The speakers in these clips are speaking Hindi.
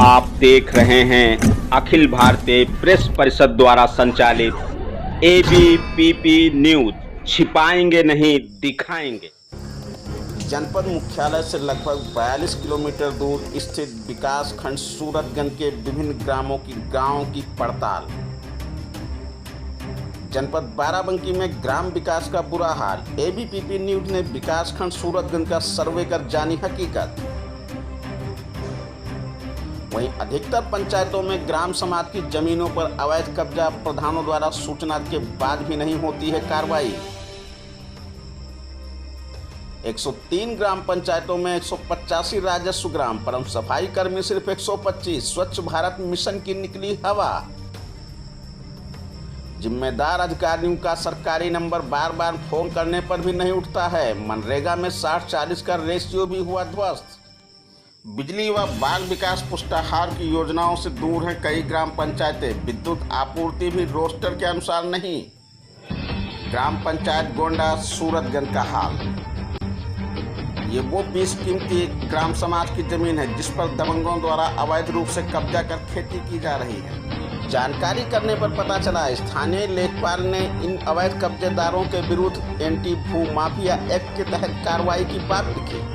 आप देख रहे हैं अखिल भारतीय प्रेस परिषद द्वारा संचालित एबीपीपी न्यूज। छिपाएंगे नहीं, दिखाएंगे। जनपद मुख्यालय से लगभग 42 किलोमीटर दूर स्थित विकास खंड सूरतगंज के विभिन्न गांवों की पड़ताल। जनपद बाराबंकी में ग्राम विकास का बुरा हाल। एबीपीपी न्यूज ने विकास खंड सूरतगंज का सर्वे कर जानी हकीकत। वहीं अधिकतर पंचायतों में ग्राम समाज की जमीनों पर अवैध कब्जा प्रधानों द्वारा सूचना के बाद भी नहीं होती है कार्रवाई। 103 ग्राम पंचायतों में 185 राजस्व ग्राम, परम सफाई कर्मी सिर्फ 125। स्वच्छ भारत मिशन की निकली हवा। जिम्मेदार अधिकारियों का सरकारी नंबर बार बार फोन करने पर भी नहीं उठता है। मनरेगा में 60-40 का रेशियो भी हुआ ध्वस्त। बिजली व बाल विकास पुष्टाहार की योजनाओं से दूर हैं कई ग्राम पंचायतें। विद्युत आपूर्ति भी रोस्टर के अनुसार नहीं। ग्राम पंचायत गोंडा सूरतगंज का हाल। ये वो बेशकीमती ग्राम समाज की जमीन है जिस पर दबंगों द्वारा अवैध रूप से कब्जा कर खेती की जा रही है। जानकारी करने पर पता चला स्थानीय लेखपाल ने इन अवैध कब्जेदारों के विरुद्ध एंटी भू माफिया एक्ट के तहत कार्रवाई की बात लिखी।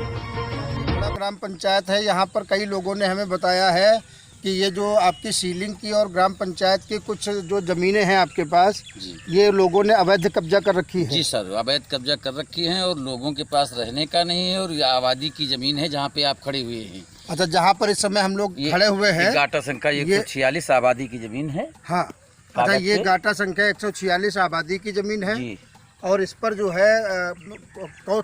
ग्राम पंचायत है, यहाँ पर कई लोगों ने हमें बताया है कि ये जो आपकी सीलिंग की और ग्राम पंचायत की कुछ जो ज़मीनें हैं आपके पास, ये लोगों ने अवैध कब्जा कर रखी है। जी सर, अवैध कब्जा कर रखी है और लोगों के पास रहने का नहीं है और ये आबादी की ज़मीन है जहाँ पे आप खड़े हुए हैं। अच्छा, जहाँ पर इस समय हम लोग खड़े हुए हैं, गाटा संख्या 146 आबादी की ज़मीन है। हाँ, अच्छा, ये गाटा संख्या 146 आबादी की ज़मीन है जी। और इस पर जो है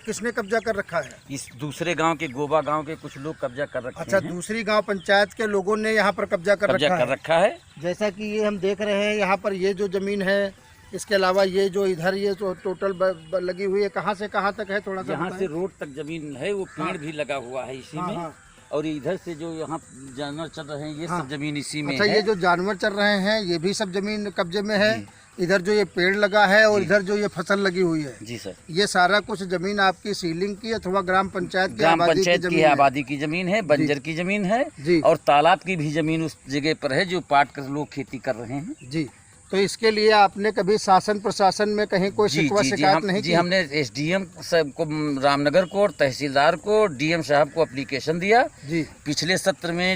किसने कब्जा कर रखा है? इस दूसरे गांव के गोबा गांव के कुछ लोग कब्जा कर रखे हैं। अच्छा, दूसरी गांव पंचायत के लोगों ने यहाँ पर कब्जा कर रखा है। जैसा कि ये हम देख रहे हैं, यहाँ पर ये जो जमीन है, इसके अलावा ये जो इधर ये तो टोटल लगी हुई है, कहाँ से कहाँ तक है? थोड़ा सा यहाँ से रोड तक जमीन है, वो पेड़ भी लगा हुआ है इसी में। और इधर से जो यहाँ जानवर चल रहे हैं, ये सब जमीन इसी में है। अच्छा, ये जो जानवर चल रहे हैं, ये भी सब जमीन कब्जे में है। इधर जो ये पेड़ लगा है और इधर जो ये फसल लगी हुई है, जी सर, ये सारा कुछ जमीन आपकी सीलिंग की अथवा ग्राम पंचायत की आबादी की जमीन है, बंजर की जमीन है जी। और तालाब की भी जमीन उस जगह पर है जो पाट कर लोग खेती कर रहे हैं जी। तो इसके लिए आपने कभी शासन प्रशासन में कहीं कोई शिकवा शिकायत नहीं की? हमने एसडीएम साहब को, रामनगर को और तहसीलदार को, डीएम साहब को एप्लीकेशन दिया जी। पिछले सत्र में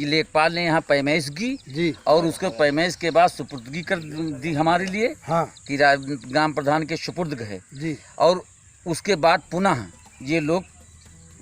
लेखपाल ने यहाँ पैमाइश की जी। और उसको पैमाइश के बाद सुपुर्दगी कर दी हमारे लिए। हाँ। कि ग्राम प्रधान के सुपुर्द है जी। और उसके बाद पुनः ये लोग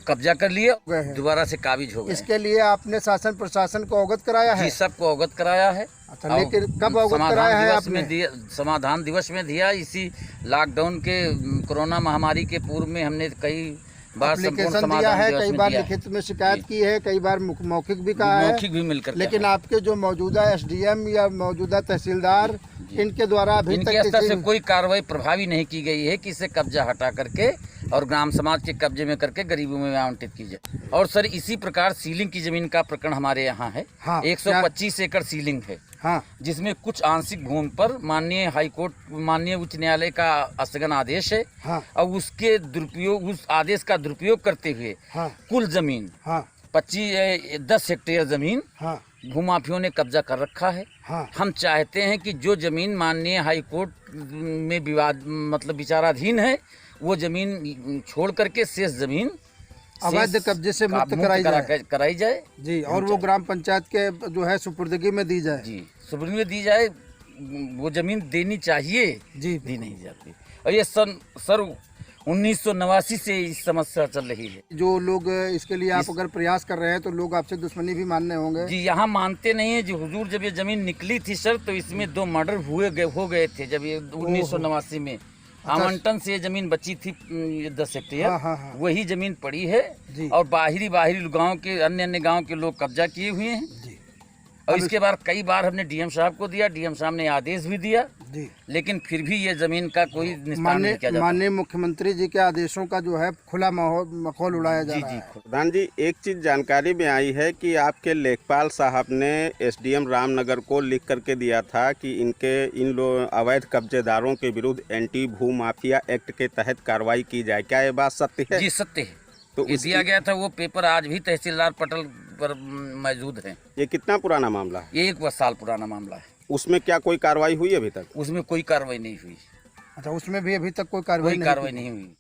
कब्जा कर लिए, दोबारा से काबिज हो गए। इसके लिए आपने शासन प्रशासन को अवगत कराया है? जी, सबको अवगत कराया है। अच्छा, लेकिन कब अवगत कराया है आपने? समाधान दिवस में दिया। इसी लॉकडाउन के कोरोना महामारी के पूर्व में हमने कई बार एप्लीकेशन दिया है, कई बार लिखित में शिकायत की है, कई बार मौखिक भी कहा है, मौखिक भी मिलकर। लेकिन आपके जो मौजूदा एसडीएम या मौजूदा तहसीलदार, इनके द्वारा अभी तक स्तर से कोई कार्रवाई प्रभावी नहीं की गई है कि इसे कब्जा हटा करके और ग्राम समाज के कब्जे में करके गरीबों में आवंटित की जाए। और सर, इसी प्रकार सीलिंग की जमीन का प्रकरण हमारे यहाँ है। हाँ, 125 एकड़ सीलिंग है। हाँ, जिसमें कुछ आंशिक भूमि पर माननीय हाईकोर्ट, माननीय उच्च न्यायालय का स्थगन आदेश है। हाँ, और उसके दुरुपयोग, उस आदेश का दुरुपयोग करते हुए हाँ, कुल जमीन 10 हेक्टेयर जमीन हाँ, भूमाफियों ने कब्जा कर रखा है। हाँ, हम चाहते हैं कि जो जमीन माननीय हाईकोर्ट में विवाद मतलब विचाराधीन है, वो जमीन छोड़ करके शेष जमीन अवैध कब्जे से मुक्त कराई जाए जी। और वो ग्राम पंचायत के जो है सुपुर्दगी में दी जाए जी। सुपुर्दगी में दी जाए, वो जमीन देनी चाहिए जी, दी नहीं जाती। और ये सर 1989 से इस समस्या चल रही है। जो लोग इसके लिए आप अगर प्रयास कर रहे हैं तो लोग आपसे दुश्मनी भी मानने होंगे जी। यहाँ मानते नहीं है जी। हुजूर, जब ये जमीन निकली थी सर, तो इसमें 2 मर्डर हो गए थे जब ये 1989 में। आवंटन से ये जमीन बची थी 10 हेक्टेयर। हाँ। वही जमीन पड़ी है और बाहरी गांव के अन्य गांव के लोग कब्जा किए हुए हैं जी। और इसके बाद कई बार हमने डीएम साहब को दिया, डीएम साहब ने आदेश भी दिया जी। लेकिन फिर भी ये जमीन का कोई निस्तारण नहीं किया जाता। माननीय मुख्यमंत्री जी के आदेशों का जो है खुला मखौल उड़ाया जा रहा है। प्रधान जी, एक चीज़ जानकारी में आई है कि आपके लेखपाल साहब ने एसडीएम रामनगर को लिख करके दिया था कि इन अवैध कब्जेदारों के विरुद्ध एंटी भू माफिया एक्ट के तहत कार्रवाई की जाए। क्या ये बात सत्य है? जी, सत्य है। तो ये दिया गया था, वो पेपर आज भी तहसीलदार पटल पर मौजूद है। ये कितना पुराना मामला है? ये 1 साल पुराना मामला है। उसमें क्या कोई कार्रवाई हुई अभी तक? उसमें कोई कार्रवाई नहीं हुई। अच्छा, उसमें भी अभी तक कोई कार्रवाई नहीं हुई।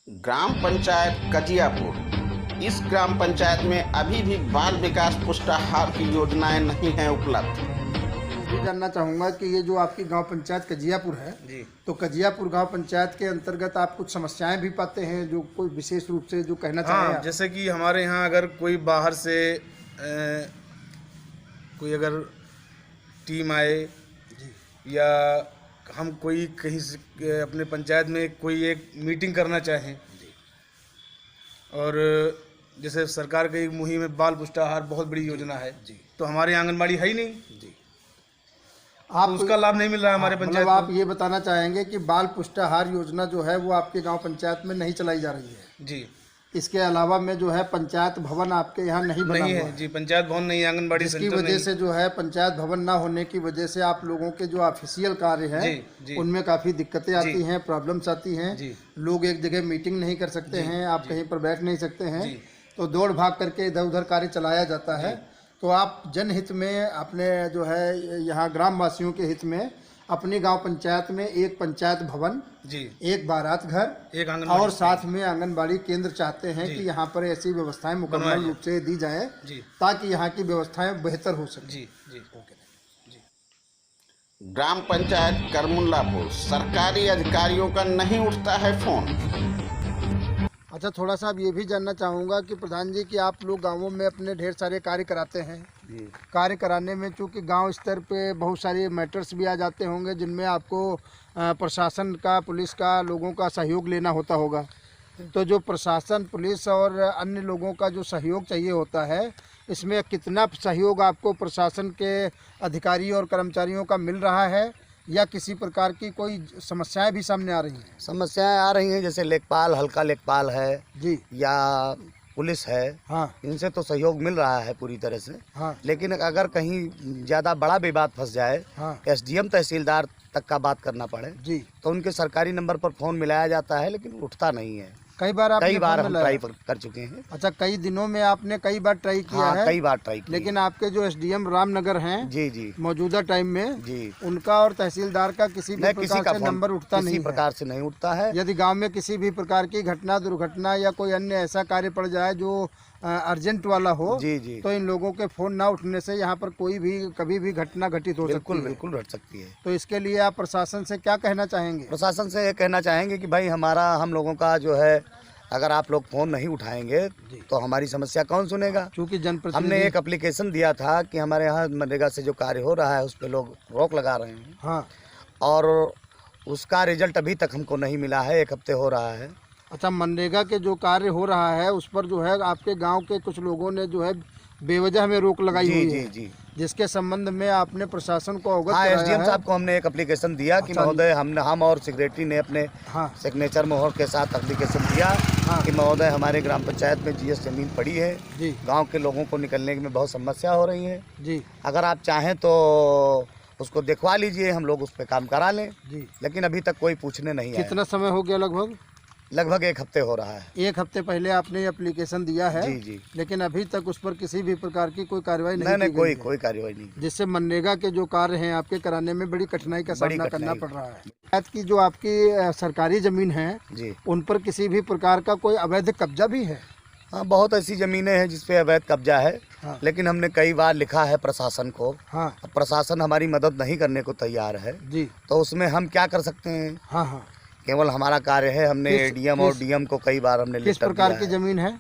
ग्राम पंचायत कजियापुर, इस ग्राम पंचायत में अभी भी बाल विकास पुष्टाहार की योजनाएं नहीं हैं उपलब्ध। ये जानना चाहूँगा कि ये जो आपकी गांव पंचायत कजियापुर है जी, तो कजियापुर गांव पंचायत के अंतर्गत आप कुछ समस्याएं भी पाते हैं जो कोई विशेष रूप से जो कहना चाहें हाँ, आप? जैसे कि हमारे यहाँ अगर कोई बाहर से कोई अगर टीम आए या हम कोई कहीं से अपने पंचायत में कोई एक मीटिंग करना चाहें, और जैसे सरकार की मुहिम में बाल पुष्टाहार बहुत बड़ी योजना है, तो हमारे यहाँ आंगनबाड़ी है ही नहीं, आप तो उसका लाभ नहीं मिल रहा है हमारे पंचायत मतलब को। आप ये बताना चाहेंगे कि बाल पुष्टाहार योजना जो है वो आपके गांव पंचायत में नहीं चलाई जा रही है। जी, इसके अलावा में जो है पंचायत भवन आपके यहाँ नहीं बना नहीं हुआ है जी, पंचायत भवन नहीं है, आंगनबाड़ी जिसकी सेंटर वजह नहीं। से जो है पंचायत भवन ना होने की वजह से आप लोगों के जो ऑफिशियल कार्य जी, हैं जी। उनमें काफ़ी दिक्कतें आती हैं, प्रॉब्लम्स आती हैं। जी। लोग एक जगह मीटिंग नहीं कर सकते हैं, आप कहीं पर बैठ नहीं सकते हैं, जी। तो दौड़ भाग करके इधर उधर कार्य चलाया जाता है। तो आप जनहित में अपने जो है यहाँ ग्राम वासियों के हित में अपनी गांव पंचायत में एक पंचायत भवन, जी, एक बारात घर एक आंगनबाड़ी और साथ में आंगनबाड़ी केंद्र चाहते हैं कि यहाँ पर ऐसी व्यवस्थाएं मुकम्मल रूप से दी जाए जी, ताकि यहाँ की व्यवस्थाएं बेहतर हो सके। जी, जी। ग्राम पंचायत करमुल्लापुर, सरकारी अधिकारियों का नहीं उठता है फोन। अच्छा, थोड़ा सा अब ये भी जानना चाहूँगा कि प्रधान जी कि आप लोग गांवों में अपने ढेर सारे कार्य कराते हैं। कार्य कराने में चूँकि गांव स्तर पे बहुत सारे मैटर्स भी आ जाते होंगे जिनमें आपको प्रशासन का, पुलिस का, लोगों का सहयोग लेना होता होगा। तो जो प्रशासन, पुलिस और अन्य लोगों का जो सहयोग चाहिए होता है, इसमें कितना सहयोग आपको प्रशासन के अधिकारी और कर्मचारियों का मिल रहा है या किसी प्रकार की कोई समस्याएं भी सामने आ रही हैं? समस्याएं आ रही हैं, जैसे लेखपाल, हल्का लेखपाल है जी, या पुलिस है, हाँ इनसे तो सहयोग मिल रहा है पूरी तरह से। हाँ लेकिन अगर कहीं ज़्यादा बड़ा विवाद फंस जाए, हाँ एसडीएम तहसीलदार तक का बात करना पड़े, जी। तो उनके सरकारी नंबर पर फ़ोन मिलाया जाता है, लेकिन उठता नहीं है। कई बार आपने कई बार फोन हम मिलाया? ट्राई कर चुके हैं। अच्छा, कई दिनों में आपने कई बार ट्राई किया हाँ, है? कई बार ट्राई किया। लेकिन आपके जो एसडीएम रामनगर हैं जी, जी, मौजूदा टाइम में, जी, उनका और तहसीलदार का किसी भी नहीं, किसी प्रकार का से फोन नंबर उठता किसी नहीं है। प्रकार से नहीं उठता है। यदि गांव में किसी भी प्रकार की घटना, दुर्घटना या कोई अन्य ऐसा कार्य पड़ जाए जो अर्जेंट वाला हो, जी, जी, तो इन लोगों के फोन ना उठने से यहाँ पर कोई भी कभी भी घटना घटित हो बिल्कुल सकती है। बिल्कुल हट सकती है। तो इसके लिए आप प्रशासन से क्या कहना चाहेंगे? प्रशासन से ये कहना चाहेंगे कि भाई हम लोगों का जो है, अगर आप लोग फ़ोन नहीं उठाएंगे तो हमारी समस्या कौन सुनेगा। क्योंकि हमने जनप्रतिनिधि, एक एप्लीकेशन दिया था कि हमारे यहाँ मनरेगा से जो कार्य हो रहा है उस पर लोग रोक लगा रहे हैं, हाँ और उसका रिजल्ट अभी तक हमको नहीं मिला है, 1 हफ्ते हो रहा है। अच्छा, मनरेगा के जो कार्य हो रहा है उस पर जो है आपके गांव के कुछ लोगों ने जो है बेवजह हमें रोक लगाई जी, हुई जी, है, जी। जिसके संबंध में आपने प्रशासन को अवगत हाँ, कराया एसडीएम है? साहब को हमने एक एप्लीकेशन दिया कि अच्छा, महोदय, हम और सेक्रेटरी ने अपने हाँ सिग्नेचर मोहर के साथ एप्लीकेशन दिया कि महोदय, हमारे ग्राम पंचायत में जीएस जमीन पड़ी है, जी गाँव के लोगों को निकलने में बहुत समस्या हो रही है। जी अगर आप चाहें तो उसको दिखवा लीजिए, हम लोग उस पर काम करा लें। जी। लेकिन अभी तक कोई पूछने नहीं आया। कितना समय हो गया? लगभग 1 हफ्ते हो रहा है। 1 हफ्ते पहले आपने एप्लीकेशन दिया है? जी, जी। लेकिन अभी तक उस पर किसी भी प्रकार की कोई कार्रवाई नहीं नहीं, की गई है। कोई कार्रवाई नहीं। जिससे मनरेगा के जो कार्य हैं आपके कराने में बड़ी कठिनाई का बड़ी सामना करना कठिनाई। पड़ रहा है। पंचायत की जो आपकी सरकारी जमीन है जी, उन पर किसी भी प्रकार का कोई अवैध कब्जा भी है? हाँ, बहुत ऐसी ज़मीनें हैं जिसपे अवैध कब्जा है। हाँ। लेकिन हमने कई बार लिखा है प्रशासन को। हाँ अब प्रशासन हमारी मदद नहीं करने को तैयार है, जी, तो उसमें हम क्या कर सकते हैं। हाँ हाँ। केवल हमारा कार्य है, हमने किस- एडीएम और किस- डीएम को कई बार हमने किस लेटर प्रकार दिया की है। जमीन है?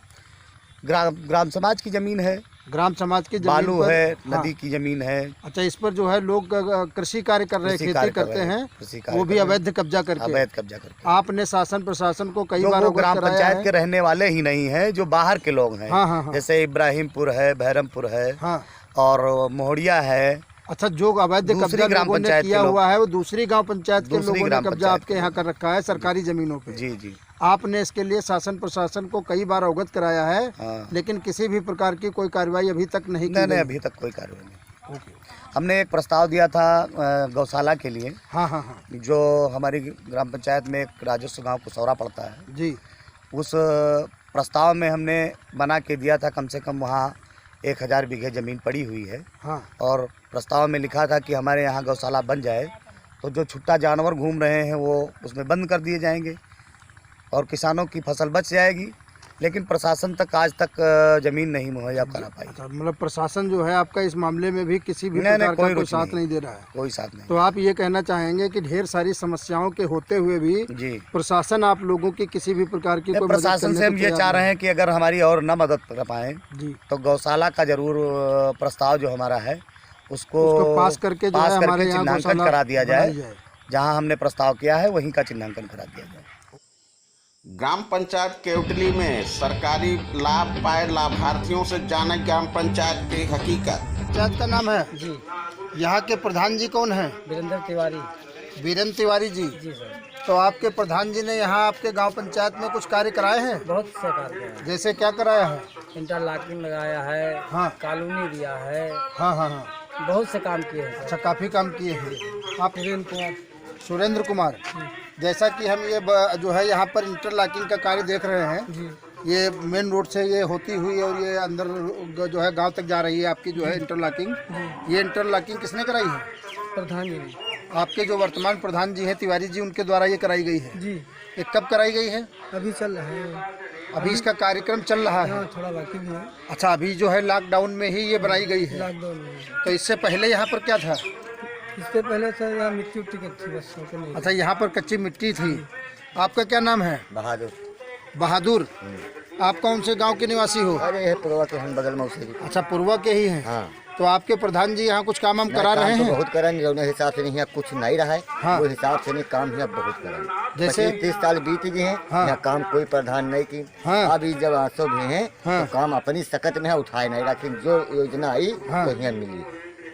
ग्राम समाज की ज़मीन है, ग्राम समाज की जमीन बालू पर? है, हाँ। नदी की ज़मीन है। अच्छा, इस पर जो है लोग कृषि कार्य कर रहे हैं, कृषि खेती कार्य कर करते रहे हैं, हैं, कृषि कार्य वो भी कर रहे हैं। अवैध कब्जा करके। अवैध कब्जा करके। आपने शासन प्रशासन को कई जो बार वो अवगत ग्राम कराया पंचायत है? के रहने वाले ही नहीं हैं, जो बाहर के लोग हैं। हाँ, हाँ, हाँ। जैसे इब्राहिमपुर है, भैरमपुर है, हाँ। और मोहड़िया है। अच्छा, जो अवैध दूसरी कब्जा ग्राम लोगों ने पंचायत किया के लोग- हुआ है वो दूसरी गांव पंचायत के दूसरी लोगों ने ग्राम कब्जा पंचायत आपके के यहाँ कर रखा है सरकारी जमीनों पे। जी, जी। आपने इसके लिए शासन प्रशासन को कई बार अवगत कराया है, हाँ। लेकिन किसी भी प्रकार की कोई कार्रवाई अभी तक नहीं की नहीं, गई। अभी तक कोई कार्रवाई नहीं। हमने एक प्रस्ताव दिया था गौशाला के लिए, हाँ हाँ हाँ जो हमारी ग्राम पंचायत में एक राजस्व गांव कुसौरा पड़ता है। जी। उस प्रस्ताव में हमने बना के दिया था, कम से कम वहाँ 1000 बीघे ज़मीन पड़ी हुई है। हाँ। और प्रस्ताव में लिखा था कि हमारे यहाँ गौशाला बन जाए तो जो छुट्टा जानवर घूम रहे हैं वो उसमें बंद कर दिए जाएंगे और किसानों की फसल बच जाएगी। लेकिन प्रशासन तक आज तक ज़मीन नहीं मुहैया करा पाई। मतलब प्रशासन जो है आपका इस मामले में भी किसी भी नहीं, प्रकार का कोई रुचि साथ नहीं दे रहा है। कोई साथ नहीं। तो आप ये कहना चाहेंगे कि ढेर सारी समस्याओं के होते हुए भी जी प्रशासन आप लोगों की किसी भी प्रकार की कोई मदद प्रशासन करने से को हम ये तैयार चाह रहे नहीं? हैं कि अगर हमारी और न मदद कर पाएँ जी, तो गौशाला का जरूर प्रस्ताव जो हमारा है उसको पास करके जो है हमारे यहाँ चिन्हांकन गौशाला करा दिया बनाई जाए। जहाँ हमने प्रस्ताव किया है वहीं का चिन्हांकन करा दिया जाए। ग्राम पंचायत केवटली में सरकारी लाभ पाए लाभार्थियों से जाने ग्राम पंचायत की हकीकत। पंचायत का नाम है जी। यहाँ के प्रधान जी कौन है? वीरेंद्र तिवारी। वीरेंद्र तिवारी जी। जी सर। तो आपके प्रधान जी ने यहाँ आपके गांव पंचायत में कुछ कार्य कराए हैं? बहुत से कार्य हैं। जैसे क्या कराया है? इंटरलॉकिंग लगाया है। हाँ। कॉलोनी दिया है। हाँ हाँ हाँ। बहुत से काम किए हैं। अच्छा, काफ़ी काम किए हैं आप? सुरेंद्र कुमार। जैसा कि हम ये जो है यहाँ पर इंटरलॉकिंग का कार्य देख रहे हैं, ये मेन रोड से ये होती हुई और ये अंदर जो है गांव तक जा रही है आपकी जो है इंटरलॉकिंग। ये इंटरलॉकिंग किसने कराई है? प्रधान जी। आपके जो वर्तमान प्रधान जी हैं तिवारी जी, उनके द्वारा ये कराई गई है जी। ये कब कराई गई है? अभी चल रहा है। अभी इसका कार्यक्रम चल रहा है? थोड़ा बाकी भी है। अच्छा, अभी जो है लॉकडाउन में ही ये बनाई गई है? लॉकडाउन में। तो इससे पहले यहाँ पर क्या था? इससे पहले सर यहाँ मिट्टी उट्टी की थी बस। अच्छा, यहाँ पर कच्ची मिट्टी थी। आपका क्या नाम है? बहादुर। बहादुर। आप कौन से गांव के निवासी हो? अरे ये पूर्वा के हम बगल में उसे। अच्छा, पूर्वा के ही हैं। हाँ। तो आपके प्रधान जी यहाँ कुछ काम हम करा रहे हैं? बहुत करेंगे, जो हिसाब से नहीं कुछ नहीं रहा है। हाँ। वो हिसाब से नहीं काम यहाँ बहुत करेंगे। जैसे 30 साल बीत गए हैं। हाँ। यहाँ काम कोई प्रधान नहीं की। हाँ। अभी जब 800 भी हैं तो काम अपनी सकत में है उठाए नहीं, लेकिन जो योजना आई तो यहाँ मिली।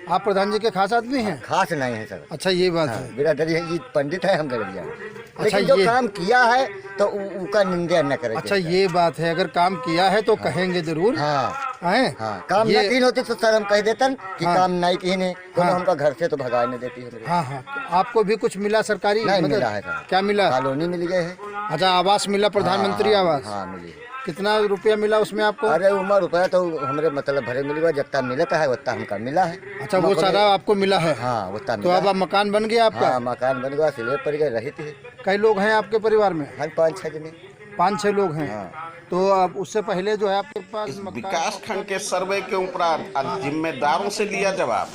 आप प्रधान जी के खास आदमी हैं? खास नहीं है सर। अच्छा, ये बात है। बिरादरी है, ये पंडित है, हम गड़िया। अच्छा, लेकिन जो ये काम किया है तो उनका निंदा न करें। अच्छा, ये बात है। अगर काम किया है तो कहेंगे जरूर। हाँ हैं? हाँ। काम ये- नहीं होते तो सर हम कह देते कि हाँ। काम नहीं की ने तो हाँ। हमका घर से तो भगा नहीं देती है। हाँ हाँ। आपको भी कुछ मिला सरकारी? नहीं मदद? मिला है सर। क्या मिला? कॉलोनी मिल गए है। अच्छा, आवास मिला, प्रधानमंत्री आवास। हाँ मिली। कितना रुपया मिला उसमें आपको? अरे उम्र रुपया तो हमारे मतलब भरे मिल गया, जितना मिलता है उतना हमका मिला है। अच्छा, वो सारा आपको मिला है? हाँ उतना तो मिला अब है। आप मकान बन गया आपका? हाँ मकान बन गया, सिले पड़ गए, रही थी। कई लोग हैं आपके परिवार में? हम 5-6 जने। 5-6 लोग हैं। हाँ। तो अब उससे पहले जो है आपके पास विकास खंड के सर्वे के उपरांत अब जिम्मेदारों से लिया जवाब।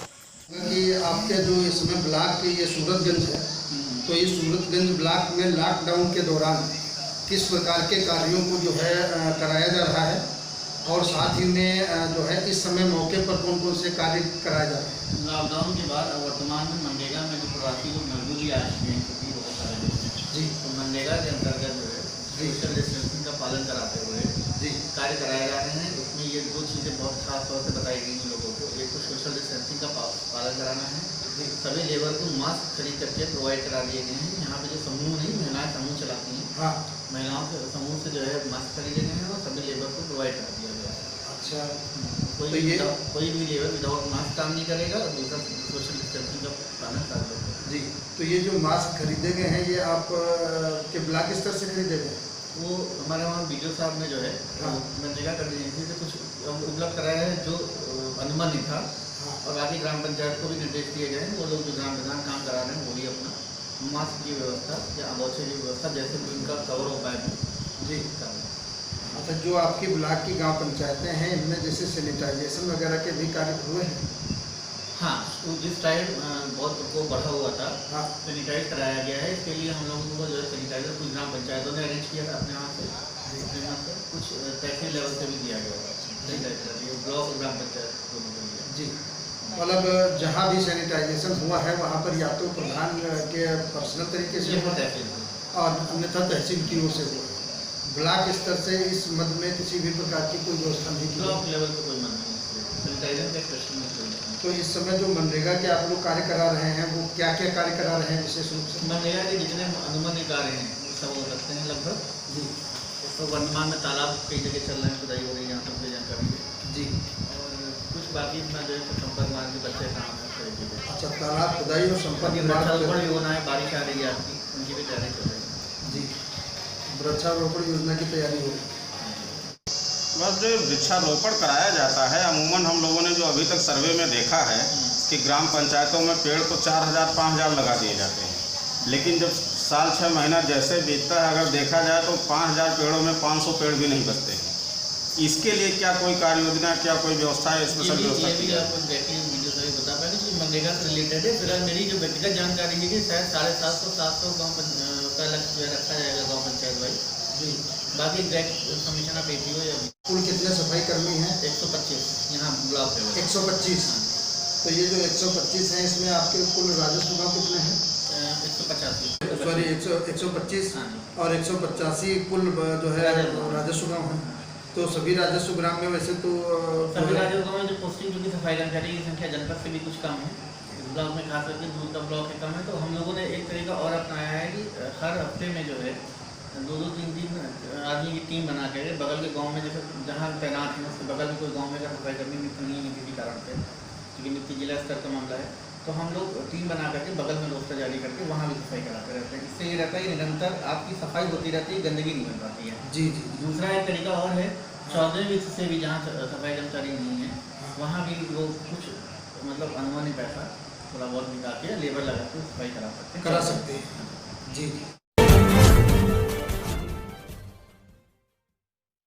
कि आपके जो इसमें ब्लॉक की ये सूरतगंज है, तो ये सूरतगंज ब्लॉक में लॉकडाउन के दौरान किस प्रकार के कार्यों को जो है कराया जा रहा है, और साथ ही में जो है इस समय मौके पर कौन कौन से कार्य कराए जा रहे हैं? लॉकडाउन के बाद वर्तमान में मनरेगा में जो प्रवासी लोग मजदूरी आ चुके हैं, क्योंकि बहुत सारे लोग हैं जी। तो मनरेगा के अंतर्गत जो है सोशल डिस्टेंसिंग का पालन कराते हुए जी। कार्य कराए जा रहे हैं। उसमें ये 2 चीज़ें बहुत खास तौर से बताई गई हैं लोगों को। एक तो सोशल डिस्टेंसिंग का पालन कराना है। सभी लेबर को मास्क खरीद करके प्रोवाइड करा दिए गए हैं। यहाँ पे जो समूह नहीं, महिलाएं समूह चलाती हैं, हाँ। महिलाओं के समूह से जो है मास्क खरीदे गए हैं और सभी लेबर को प्रोवाइड करा दिया गया है। अच्छा, कोई भी लेबर विदाउट मास्क काम नहीं करेगा और दूसरा सोशल डिस्टेंसिंग का पालन कर लेगा जी। तो ये जो मास्क खरीदे गए हैं ये आप के ब्लॉक स्तर से खरीदे गए? वो हमारे वहाँ बीडीओ साहब ने जो है मनरेगा एजेंसी से कुछ उपलब्ध कराया है जो अनुमान नहीं था। और बाकी ग्राम पंचायत को भी निर्देश दिए गए हैं, वो लोग जो ग्राम प्रधान काम करा रहे हैं वो भी अपना मास्क की व्यवस्था या अगौछे की व्यवस्था जैसे भी उनका कवर हो पाए जी कर रहे हैं। अच्छा, जो आपकी ब्लॉक की गांव पंचायतें हैं इनमें जैसे सैनिटाइजेशन वगैरह के भी कार्य हुए हैं? हाँ, तो जिस टाइम बहुत प्रकोप बढ़ा हुआ था, हाँ। सैनिटाइज कराया गया है। इसके लिए हम लोगों को जो है सैनिटाइजर कुछ ग्राम पंचायतों ने अरेंज किया था अपने यहाँ से, कुछ तहसील लेवल से भी दिया गया सैनिटाइजर, ब्लॉक और ग्राम पंचायत दोनों को दिया जी। मतलब जहाँ भी सैनिटाइजेशन हुआ है वहाँ पर या तो प्रधान के पर्सनल तरीके से हुआ और अन्यथा तहसील की ओर से हुआ। ब्लॉक स्तर से इस मद में किसी भी प्रकार की कोई व्यवस्था नहीं की? ब्लॉक लेवल पर कोई मद नहीं, सैनिटाइजर का क्वेश्चन नहीं। तो इस समय जो मनरेगा के आप लोग कार्य करा रहे हैं वो क्या क्या कार्य करा रहे हैं विशेष रूप से? मनरेगा के जितने अनुबंध कार्य हैं वो सब हो सकते हैं लगभग जी। तो वर्तमान में तालाब कई जगह चल रहे हैं, खुदाई हो रही है, यहाँ सबसे जानकारी है जी। और कुछ बाकी जो है संपर्क मार्ग के बच्चे काम है। अच्छा, तालाब खुदाई और संपर्क वृक्षारोपण योजना है, बारिश आ रही है आपकी, उनकी भी तैयारी चल रही है जी। वृक्षारोपण योजना की तैयारी हो रही है। बस जो वृक्षारोपण कराया जाता है, अमूमन हम लोगों ने जो अभी तक सर्वे में देखा है कि ग्राम पंचायतों में पेड़ तो 4000 5000 लगा दिए जाते हैं, लेकिन जब साल 6 महीना जैसे बीतता है, अगर देखा जाए तो 5000 पेड़ों में 500 पेड़ भी नहीं बचते हैं। इसके लिए क्या कोई कार्य योजना, क्या कोई व्यवस्था है, स्पेशल व्यवस्था? ये भी आपको एग्जैक्टली वीडियो से बता पाएंगे कि मनरेगा से रिलेटेड है। फिलहाल मेरी जो व्यक्तिगत जानकारी है कि शायद 750 गाँव का लक्ष्य रखा जाएगा गाँव पंचायत वाइज जी। बाकी एग्जैक्ट कमीशन ऑफ APO या कुल कितने सफाई कर्मी हैं? 125 यहाँ ब्लॉक पे 125। तो ये जो 125 हैं, इसमें आपके कुल राजस्व गाँव कितने हैं? 185 सॉरी 125 हाँ। और 185 कुल जो है राजस्व गाँव हैं। तो सभी राजस्व ग्राम में वैसे तो सभी राज्यों में जो पोस्टिंग क्योंकि सफाई कर्मचारी की संख्या जनपद से भी कुछ कम है, ब्लॉक में खास करके दूर का ब्लॉक है कम है, तो हम लोगों ने एक तरीका और अपनाया है कि हर हफ्ते में जो है 2-2 3-3 आदमी की टीम बना के बगल के गांव में, जैसे जहां तैनात हैं उसके बगल में कोई गांव में अगर सफाई कर्मी नियुक्त नहीं है किसी कारण से, क्योंकि नियुक्ति जिला स्तर का मामला है, तो हम लोग टीम बना करके बगल में रोस्टर जारी करके वहाँ भी सफाई कराते रहते हैं। इससे ये रहता है कि निरंतर आपकी सफाई होती रहती है, गंदगी नहीं बन पाती है। जी जी। दूसरा एक तरीका और है, 14वें वित्त से भी जहाँ सफाई कर्मचारी नहीं है वहाँ भी वो कुछ मतलब अनुमानी पैसा थोड़ा बहुत निकाल के लेबर लगा के सफाई करा सकते हैं जी जी।